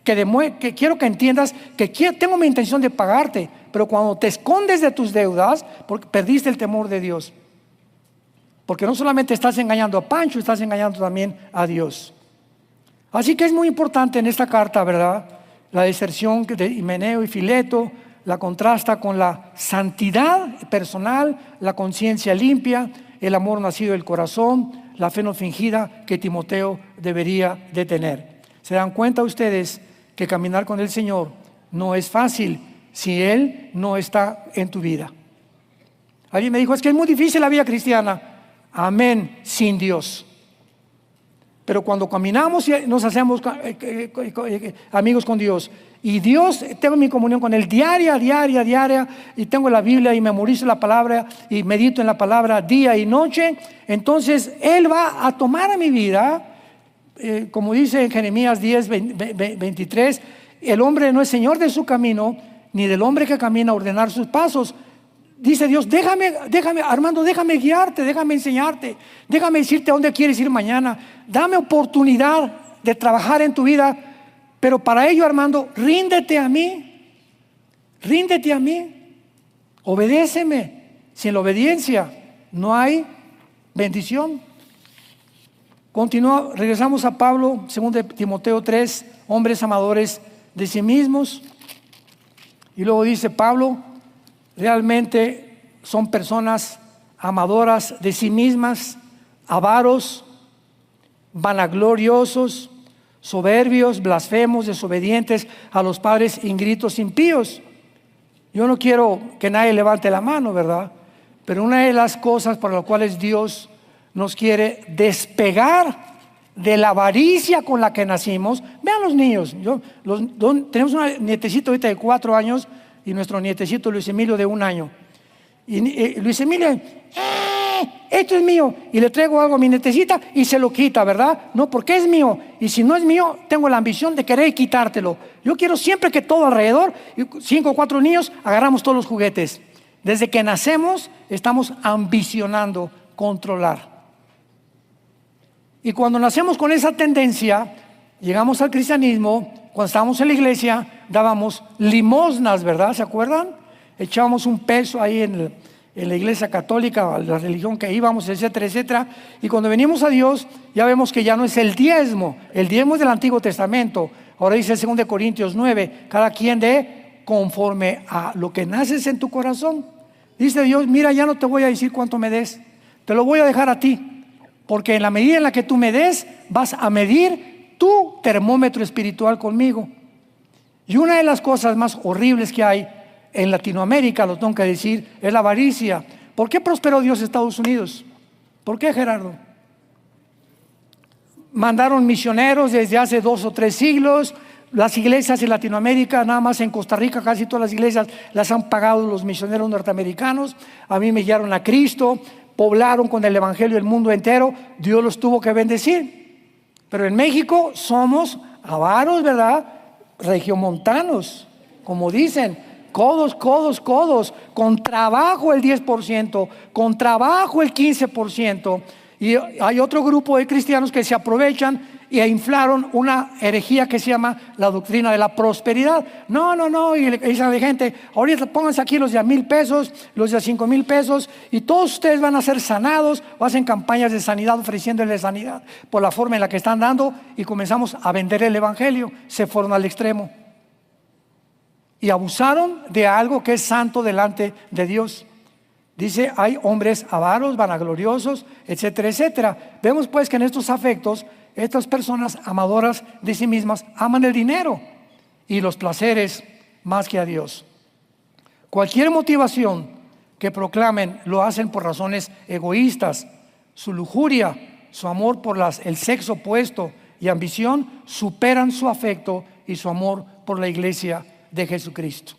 que entiendas que tengo mi intención de pagarte, pero cuando te escondes de tus deudas, porque perdiste el temor de Dios. Porque no solamente estás engañando a Pancho, estás engañando también a Dios. Así que es muy importante en esta carta, ¿verdad? La deserción de Himeneo y Fileto la contrasta con la santidad personal, la conciencia limpia, el amor nacido del corazón, la fe no fingida que Timoteo debería de tener. ¿Se dan cuenta ustedes que caminar con el Señor no es fácil si Él no está en tu vida? Alguien me dijo, es que es muy difícil la vida cristiana. Amén, sin Dios. Pero cuando caminamos y nos hacemos amigos con Dios, y Dios, tengo mi comunión con Él diaria, y tengo la Biblia y memorizo la palabra y medito en la palabra día y noche, entonces Él va a tomar a mi vida, como dice en Jeremías 10, 23, el hombre no es señor de su camino, ni del hombre que camina a ordenar sus pasos. Dice Dios, déjame, Armando, déjame guiarte, déjame enseñarte, déjame decirte a dónde quieres ir mañana. Dame oportunidad de trabajar en tu vida, pero para ello, Armando, ríndete a mí, obedéceme. Sin la obediencia no hay bendición. Regresamos a Pablo, 2 Timoteo 3, hombres amadores de sí mismos. Y luego dice Pablo, realmente son personas amadoras de sí mismas, avaros, vanagloriosos, soberbios, blasfemos, desobedientes a los padres, ingritos, impíos. Yo no quiero que nadie levante la mano, ¿verdad? Pero una de las cosas por las cuales Dios nos quiere despegar de la avaricia con la que nacimos. Vean los niños. Tenemos una nietecita ahorita de 4 años y nuestro nietecito Luis Emilio de 1 año. Y Luis Emilio, esto es mío. Y le traigo algo a mi nietecita y se lo quita, ¿verdad? No, porque es mío. Y si no es mío, tengo la ambición de querer quitártelo. Yo quiero siempre que todo alrededor, 5 o 4 niños, agarramos todos los juguetes. Desde que nacemos, estamos ambicionando controlar. Y cuando nacemos con esa tendencia, llegamos al cristianismo. Cuando estábamos en la iglesia, dábamos limosnas, ¿verdad? ¿Se acuerdan? Echábamos un peso ahí en la iglesia católica, la religión que íbamos, etcétera, etcétera. Y cuando venimos a Dios, ya vemos que ya no es el diezmo. El diezmo es del Antiguo Testamento. Ahora dice 2 Corintios 9, cada quien dé conforme a lo que naces en tu corazón. Dice Dios, mira, ya no te voy a decir cuánto me des, te lo voy a dejar a ti, porque en la medida en la que tú me des, vas a medir tu termómetro espiritual conmigo. Y una de las cosas más horribles que hay en Latinoamérica, lo tengo que decir, es la avaricia. ¿Por qué prosperó Dios Estados Unidos? ¿Por qué, Gerardo? Mandaron misioneros desde hace 2 o 3 siglos. Las iglesias en Latinoamérica, nada más en Costa Rica, casi todas las iglesias las han pagado los misioneros norteamericanos. A mí me guiaron a Cristo, poblaron con el evangelio el mundo entero. Dios los tuvo que bendecir. Pero en México somos avaros, ¿verdad? Regiomontanos, como dicen, codos, con trabajo el 10%, con trabajo el 15%. Y hay otro grupo de cristianos que se aprovechan e inflaron una herejía que se llama la doctrina de la prosperidad. No, y le dicen a la gente, ahorita pónganse aquí los de $1,000, los de $5,000, y todos ustedes van a ser sanados, o hacen campañas de sanidad ofreciéndoles sanidad por la forma en la que están dando, y comenzamos a vender el evangelio. Se fueron al extremo y abusaron de algo que es santo delante de Dios. Dice, hay hombres avaros, vanagloriosos, etcétera, etcétera. Vemos pues que en estos afectos, estas personas amadoras de sí mismas aman el dinero y los placeres más que a Dios. Cualquier motivación que proclamen lo hacen por razones egoístas. Su lujuria, su amor por el sexo opuesto y ambición superan su afecto y su amor por la iglesia de Jesucristo.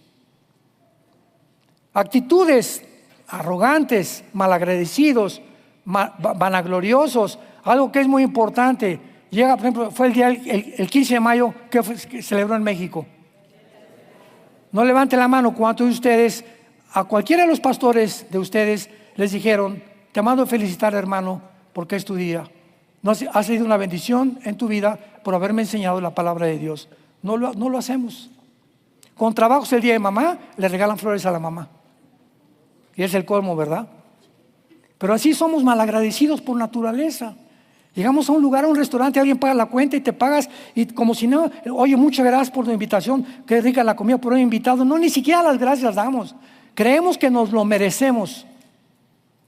Actitudes arrogantes, malagradecidos, vanagloriosos, algo que es muy importante. Llega, por ejemplo, fue el 15 de mayo que celebró en México. No levante la mano cuántos de ustedes, a cualquiera de los pastores de ustedes les dijeron, te mando a felicitar, hermano, porque es tu día. No ha sido una bendición en tu vida por haberme enseñado la palabra de Dios. No lo hacemos. Con trabajos el día de mamá, le regalan flores a la mamá. Y es el colmo, ¿verdad? Pero así somos malagradecidos por naturaleza. Llegamos a un lugar, a un restaurante, alguien paga la cuenta y te pagas, y como si no, oye, muchas gracias por tu invitación, qué rica la comida por haber invitado. No, ni siquiera las gracias damos. Creemos que nos lo merecemos.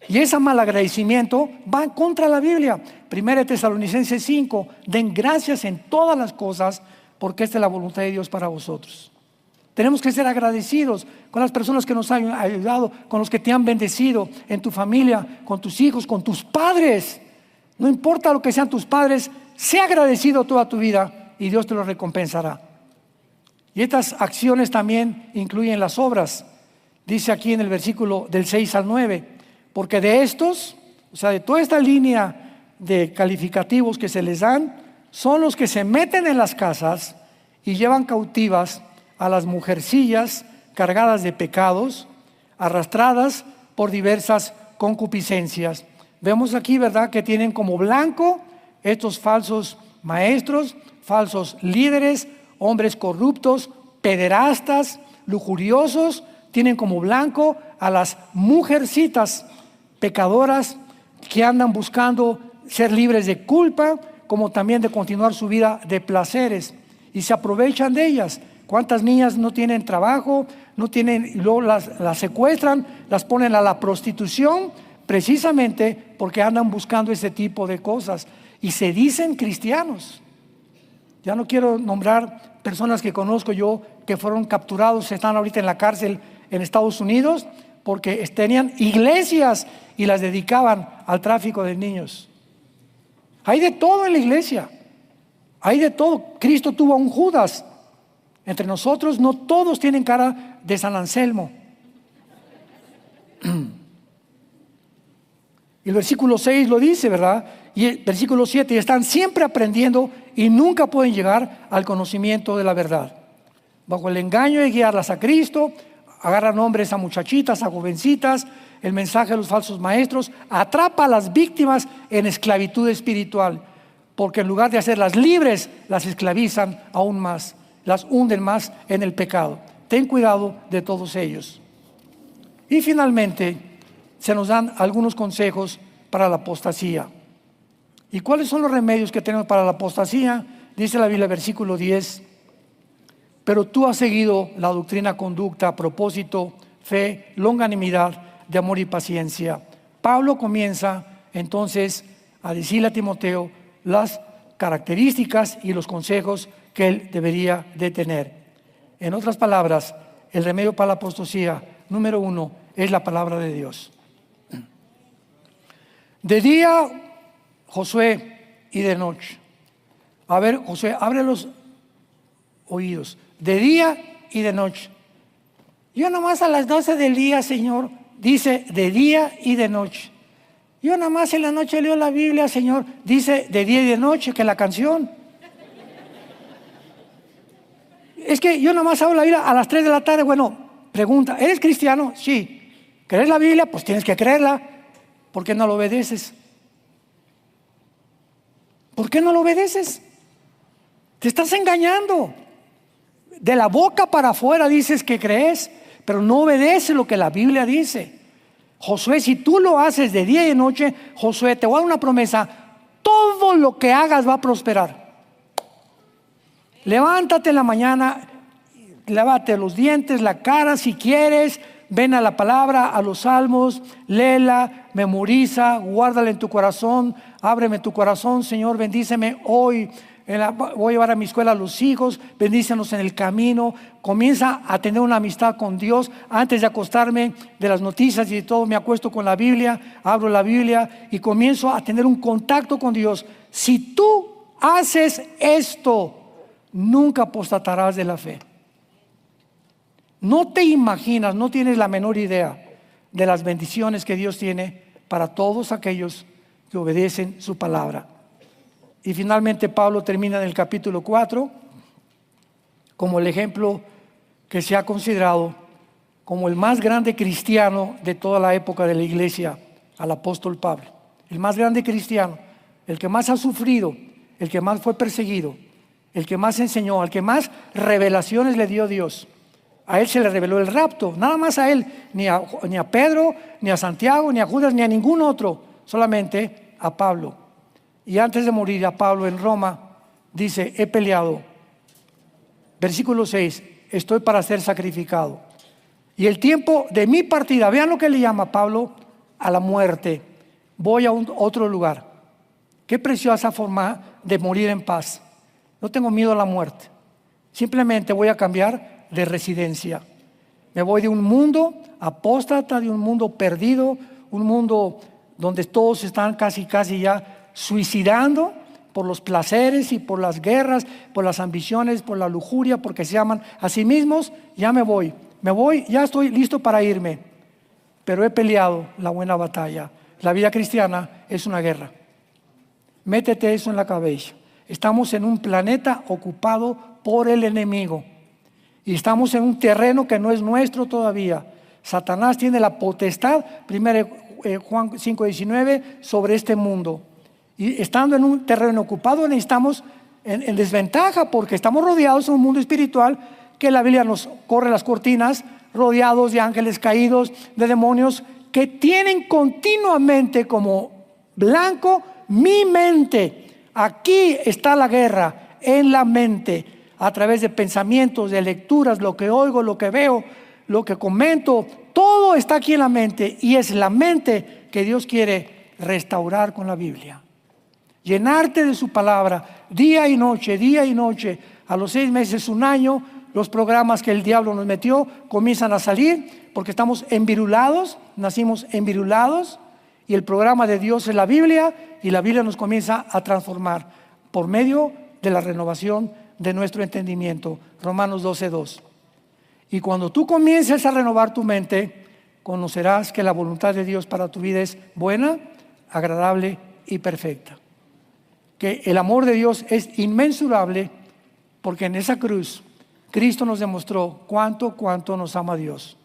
Y ese malagradecimiento va contra la Biblia. 1 Tesalonicenses 5, den gracias en todas las cosas, porque esta es la voluntad de Dios para vosotros. Tenemos que ser agradecidos con las personas que nos han ayudado, con los que te han bendecido, en tu familia, con tus hijos, con tus padres. No importa lo que sean tus padres, sé agradecido toda tu vida y Dios te lo recompensará. Y estas acciones también incluyen las obras. Dice aquí en el versículo del 6 al 9, porque de estos, o sea, de toda esta línea de calificativos que se les dan, son los que se meten en las casas y llevan cautivas a las mujercillas cargadas de pecados, arrastradas por diversas concupiscencias. Vemos aquí, ¿verdad?, que tienen como blanco estos falsos maestros, falsos líderes, hombres corruptos, pederastas, lujuriosos. Tienen como blanco a las mujercitas pecadoras que andan buscando ser libres de culpa, como también de continuar su vida de placeres, y se aprovechan de ellas. ¿Cuántas niñas no tienen trabajo, no tienen, y luego las secuestran, las ponen a la prostitución, precisamente porque andan buscando ese tipo de cosas y se dicen cristianos? Ya no quiero nombrar personas que conozco yo que fueron capturados, están ahorita en la cárcel en Estados Unidos porque tenían iglesias y las dedicaban al tráfico de niños. Hay de todo en la iglesia, hay de todo. Cristo tuvo a un Judas. Entre nosotros no todos tienen cara de San Anselmo. Y el versículo 6 lo dice, ¿verdad? Y el versículo 7, están siempre aprendiendo y nunca pueden llegar al conocimiento de la verdad. Bajo el engaño de guiarlas a Cristo, agarran hombres a muchachitas, a jovencitas, el mensaje de los falsos maestros atrapa a las víctimas en esclavitud espiritual, porque en lugar de hacerlas libres, las esclavizan aún más, las hunden más en el pecado. Ten cuidado de todos ellos. Y finalmente, se nos dan algunos consejos para la apostasía. ¿Y cuáles son los remedios que tenemos para la apostasía? Dice la Biblia, versículo 10, pero tú has seguido la doctrina, conducta, propósito, fe, longanimidad, de amor y paciencia. Pablo comienza entonces a decirle a Timoteo las características y los consejos que él debería de tener. En otras palabras, el remedio para la apostasía, número 1, es la palabra de Dios. De día, Josué, y de noche. A ver, Josué, abre los oídos. De día y de noche. Yo nomás a las 12 del día, Señor, dice de día y de noche. Yo nomás en la noche leo la Biblia, Señor, dice de día y de noche, que la canción. Es que yo nomás hago la Biblia a las 3 de la tarde. Bueno, pregunta, ¿eres cristiano? Sí. ¿Crees la Biblia? Pues tienes que creerla. ¿Por qué no lo obedeces? ¿Por qué no lo obedeces? Te estás engañando. De la boca para afuera dices que crees, pero no obedeces lo que la Biblia dice. Josué, si tú lo haces de día y de noche, Josué, te voy a dar una promesa: todo lo que hagas va a prosperar. Levántate en la mañana, lávate los dientes, la cara si quieres, ven a la palabra, a los salmos, léela, memoriza, guárdala en tu corazón, ábreme tu corazón. Señor, bendíceme hoy. Voy a llevar a mi escuela a los hijos, bendícenos en el camino. Comienza a tener una amistad con Dios. Antes de acostarme de las noticias y de todo, me acuesto con la Biblia, abro la Biblia y comienzo a tener un contacto con Dios. Si tú haces esto, nunca apostatarás de la fe. No te imaginas, no tienes la menor idea de las bendiciones que Dios tiene para todos aquellos que obedecen su palabra. Y finalmente Pablo termina en el capítulo 4 como el ejemplo que se ha considerado como el más grande cristiano de toda la época de la iglesia, al apóstol Pablo. El más grande cristiano, el que más ha sufrido, el que más fue perseguido, el que más enseñó, al que más revelaciones le dio Dios. A él se le reveló el rapto, nada más a él, ni a Pedro, ni a Santiago, ni a Judas, ni a ningún otro, solamente a Pablo. Y antes de morir, a Pablo en Roma dice: he peleado. Versículo 6, estoy para ser sacrificado. Y el tiempo de mi partida, vean lo que le llama Pablo a la muerte. Voy a otro lugar. Qué preciosa forma de morir en paz. No tengo miedo a la muerte. Simplemente voy a cambiar de residencia. Me voy de un mundo apóstata, de un mundo perdido, un mundo donde todos están casi ya suicidando por los placeres y por las guerras, por las ambiciones, por la lujuria, porque se aman a sí mismos. Ya me voy, ya estoy listo para irme, pero he peleado la buena batalla. La vida cristiana es una guerra. Métete eso en la cabeza. Estamos en un planeta ocupado por el enemigo y estamos en un terreno que no es nuestro todavía. Satanás tiene la potestad, 1 Juan 5:19, sobre este mundo. Y estando en un terreno ocupado, estamos en desventaja porque estamos rodeados en un mundo espiritual que la Biblia nos corre las cortinas, rodeados de ángeles caídos, de demonios que tienen continuamente como blanco mi mente. Aquí está la guerra, en la mente, a través de pensamientos, de lecturas, lo que oigo, lo que veo, lo que comento, todo está aquí en la mente, y es la mente que Dios quiere restaurar con la Biblia. Llenarte de su palabra día y noche, a los 6 meses, un año, los programas que el diablo nos metió comienzan a salir porque estamos envirulados, nacimos envirulados, y el programa de Dios es la Biblia, y la Biblia nos comienza a transformar por medio de la renovación de nuestro entendimiento. Romanos 12:2. Y cuando tú comiences a renovar tu mente, conocerás que la voluntad de Dios para tu vida es buena, agradable y perfecta. Que el amor de Dios es inmensurable, porque en esa cruz Cristo nos demostró cuánto nos ama Dios.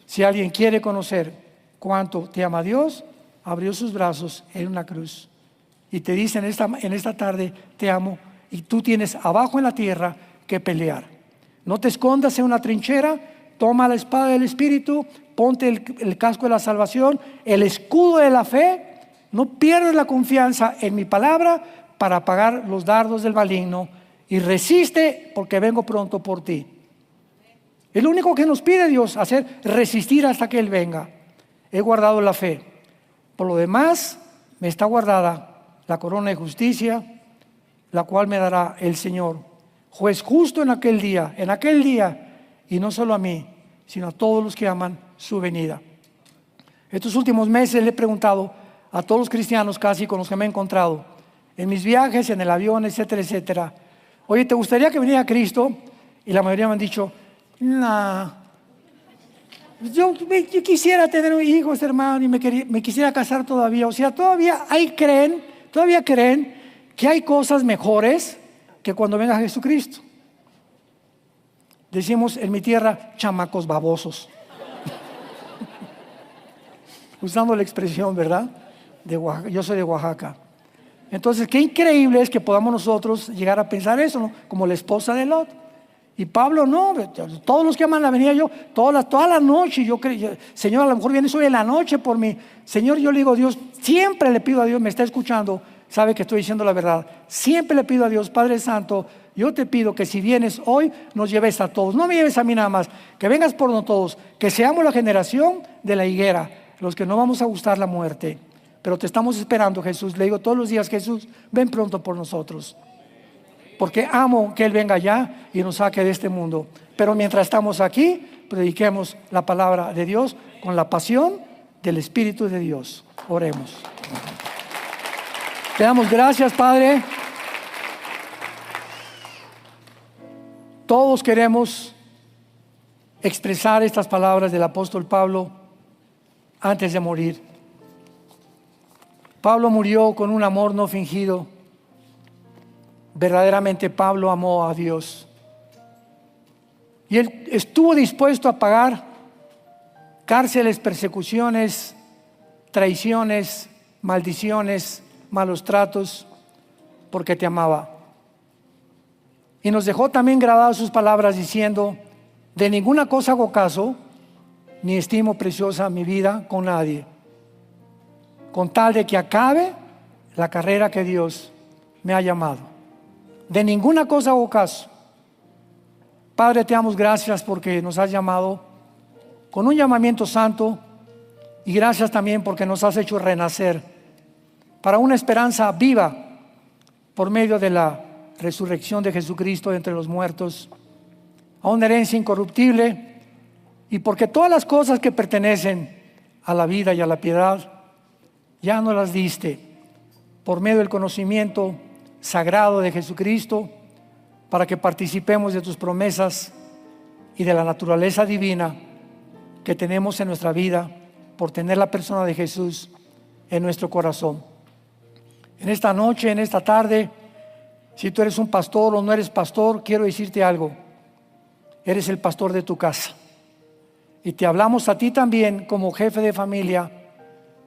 Si alguien quiere conocer cuánto te ama Dios, abrió sus brazos en una cruz y te dice en esta tarde: te amo. Y tú tienes abajo en la tierra que pelear. No te escondas en una trinchera, toma la espada del Espíritu, ponte el casco de la salvación, el escudo de la fe. No pierdas la confianza en mi palabra para apagar los dardos del maligno, y resiste, porque vengo pronto por ti. Es lo único que nos pide Dios, hacer resistir hasta que Él venga. He guardado la fe. Por lo demás, me está guardada la corona de justicia, la cual me dará el Señor, juez justo en aquel día, y no solo a mí, sino a todos los que aman su venida. Estos últimos meses le he preguntado a todos los cristianos casi con los que me he encontrado, en mis viajes, en el avión, etcétera: oye, ¿te gustaría que viniera Cristo? Y la mayoría me han dicho: no, yo quisiera tener hijos, hermano, y me quisiera casar todavía. O sea, todavía creen que hay cosas mejores que cuando venga Jesucristo. Decimos en mi tierra: chamacos babosos. Usando la expresión, ¿verdad? Yo soy de Oaxaca. Entonces, qué increíble es que podamos nosotros llegar a pensar eso, ¿no? Como la esposa de Lot. Y Pablo no, todos los que aman la venida, yo, todas las noches, yo creo, Señor, a lo mejor vienes hoy en la noche por mí. Señor, yo le digo a Dios, siempre le pido a Dios, me está escuchando, sabe que estoy diciendo la verdad. Siempre le pido a Dios, Padre Santo, yo te pido que si vienes hoy, nos lleves a todos. No me lleves a mí nada más, que vengas por nosotros todos, que seamos la generación de la higuera, los que no vamos a gustar la muerte. Pero te estamos esperando, Jesús. Le digo todos los días, Jesús, ven pronto por nosotros. Porque amo que Él venga ya y nos saque de este mundo. Pero mientras estamos aquí, prediquemos la palabra de Dios con la pasión del Espíritu de Dios. Oremos. Te damos gracias, Padre. Todos queremos expresar estas palabras del apóstol Pablo antes de morir. Pablo murió con un amor no fingido. Verdaderamente Pablo amó a Dios. Y él estuvo dispuesto a pagar cárceles, persecuciones, traiciones, maldiciones, malos tratos, porque te amaba. Y nos dejó también grabadas sus palabras diciendo: de ninguna cosa hago caso, ni estimo preciosa mi vida con nadie, con tal de que acabe la carrera que Dios me ha llamado. De ninguna cosa hago caso. Padre, te damos gracias porque nos has llamado con un llamamiento santo, y gracias también porque nos has hecho renacer para una esperanza viva por medio de la resurrección de Jesucristo de entre los muertos, a una herencia incorruptible, y porque todas las cosas que pertenecen a la vida y a la piedad ya nos las diste por medio del conocimiento sagrado de Jesucristo, para que participemos de tus promesas y de la naturaleza divina que tenemos en nuestra vida por tener la persona de Jesús en nuestro corazón. En esta noche, en esta tarde, si tú eres un pastor o no eres pastor, quiero decirte algo: eres el pastor de tu casa, y te hablamos a ti también como jefe de familia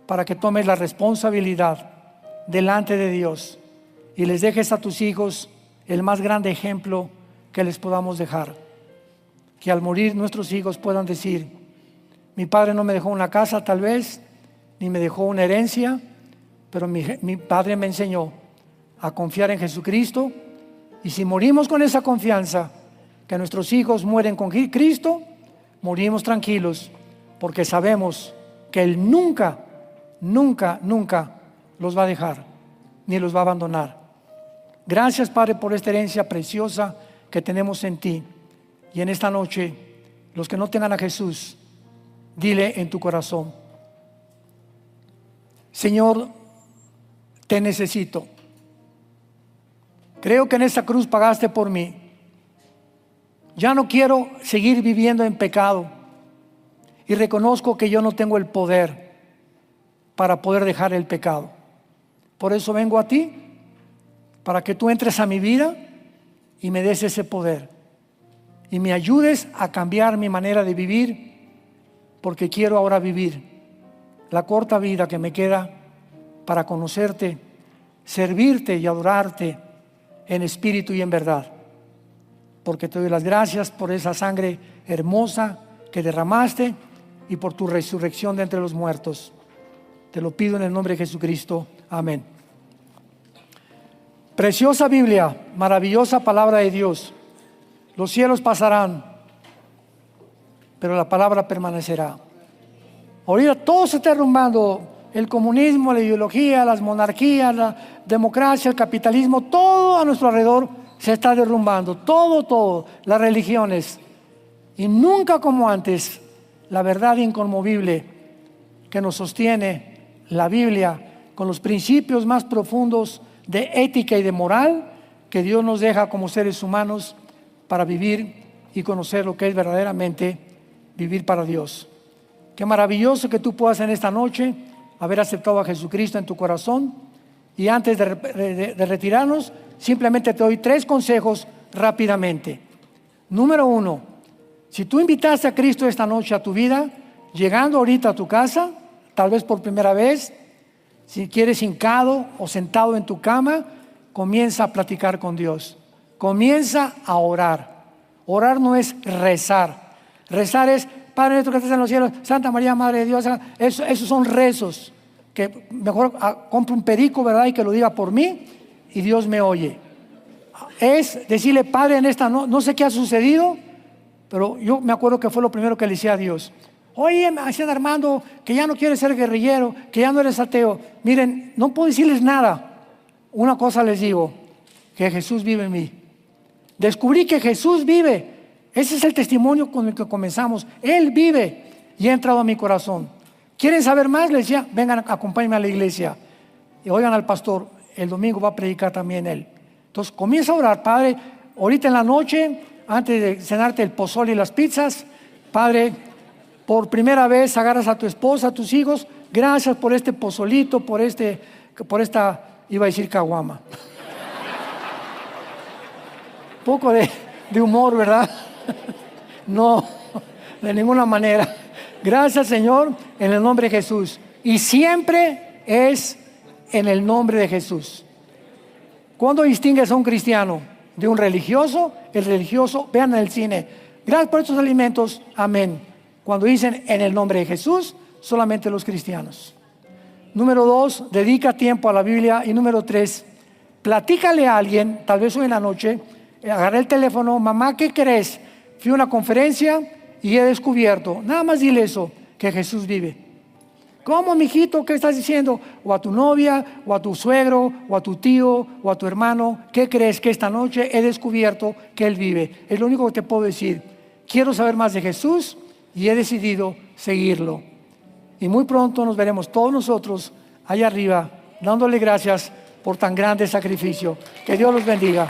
para que tomes la responsabilidad delante de Dios y les dejes a tus hijos el más grande ejemplo que les podamos dejar. Que al morir nuestros hijos puedan decir: mi padre no me dejó una casa tal vez, ni me dejó una herencia, pero mi padre me enseñó a confiar en Jesucristo, y si morimos con esa confianza, que nuestros hijos mueren con Cristo, morimos tranquilos, porque sabemos que Él nunca, nunca, nunca los va a dejar, ni los va a abandonar. Gracias, Padre, por esta herencia preciosa que tenemos en ti. Y en esta noche, los que no tengan a Jesús, dile en tu corazón: Señor, te necesito. Creo que en esta cruz pagaste por mí. Ya no quiero seguir viviendo en pecado, y reconozco que yo no tengo el poder para poder dejar el pecado. Por eso vengo a ti, para que tú entres a mi vida y me des ese poder y me ayudes a cambiar mi manera de vivir, porque quiero ahora vivir la corta vida que me queda para conocerte, servirte y adorarte en espíritu y en verdad. Porque te doy las gracias por esa sangre hermosa que derramaste y por tu resurrección de entre los muertos. Te lo pido en el nombre de Jesucristo. Amén. Preciosa Biblia, maravillosa palabra de Dios. Los cielos pasarán, pero la palabra permanecerá. Ahorita todo se está derrumbando: el comunismo, la ideología, las monarquías, la democracia, el capitalismo, todo a nuestro alrededor se está derrumbando, todo, las religiones. Y nunca como antes, la verdad inconmovible que nos sostiene, la Biblia, con los principios más profundos de ética y de moral que Dios nos deja como seres humanos para vivir y conocer lo que es verdaderamente vivir para Dios. Qué maravilloso que tú puedas en esta noche haber aceptado a Jesucristo en tu corazón. Y antes de retirarnos, simplemente te doy 3 consejos rápidamente. Número 1, si tú invitaste a Cristo esta noche a tu vida, llegando ahorita a tu casa, tal vez por primera vez, Si quieres hincado o sentado en tu cama, comienza a platicar con Dios. Comienza a orar. Orar no es rezar. Rezar es, Padre nuestro que estás en los cielos, Santa María, Madre de Dios. Esos son rezos. Que mejor compre un perico, ¿verdad? Y que lo diga por mí y Dios me oye. Es decirle, Padre, en esta no sé qué ha sucedido, pero yo me acuerdo que fue lo primero que le decía a Dios. Oye, me decían Armando, que ya no quieres ser guerrillero, que ya no eres ateo. Miren, no puedo decirles nada. Una cosa les digo, que Jesús vive en mí. Descubrí que Jesús vive. Ese es el testimonio con el que comenzamos. Él vive y ha entrado a mi corazón. ¿Quieren saber más? Les decía, vengan, acompáñenme a la iglesia. Y oigan al pastor, el domingo va a predicar también él. Entonces comienza a orar, Padre, ahorita en la noche, antes de cenarte el pozole y las pizzas, Padre, por primera vez agarras a tu esposa, a tus hijos, gracias por este pozolito, por esta, iba a decir caguama. Poco de humor, ¿verdad? No, de ninguna manera. Gracias, Señor, en el nombre de Jesús. Y siempre es en el nombre de Jesús. ¿Cuándo distingues a un cristiano de un religioso? El religioso, vean en el cine, gracias por estos alimentos, amén. Cuando dicen en el nombre de Jesús, solamente los cristianos. Número 2, dedica tiempo a la Biblia. Y número 3, platícale a alguien, tal vez hoy en la noche, agarré el teléfono, mamá, ¿qué crees? Fui a una conferencia y he descubierto, nada más dile eso, que Jesús vive. ¿Cómo, mijito? ¿Qué estás diciendo? O a tu novia, o a tu suegro, o a tu tío, o a tu hermano, ¿qué crees? Que esta noche he descubierto que Él vive. Es lo único que te puedo decir. Quiero saber más de Jesús y he decidido seguirlo. Y muy pronto nos veremos todos nosotros allá arriba, dándole gracias por tan grande sacrificio. Que Dios los bendiga.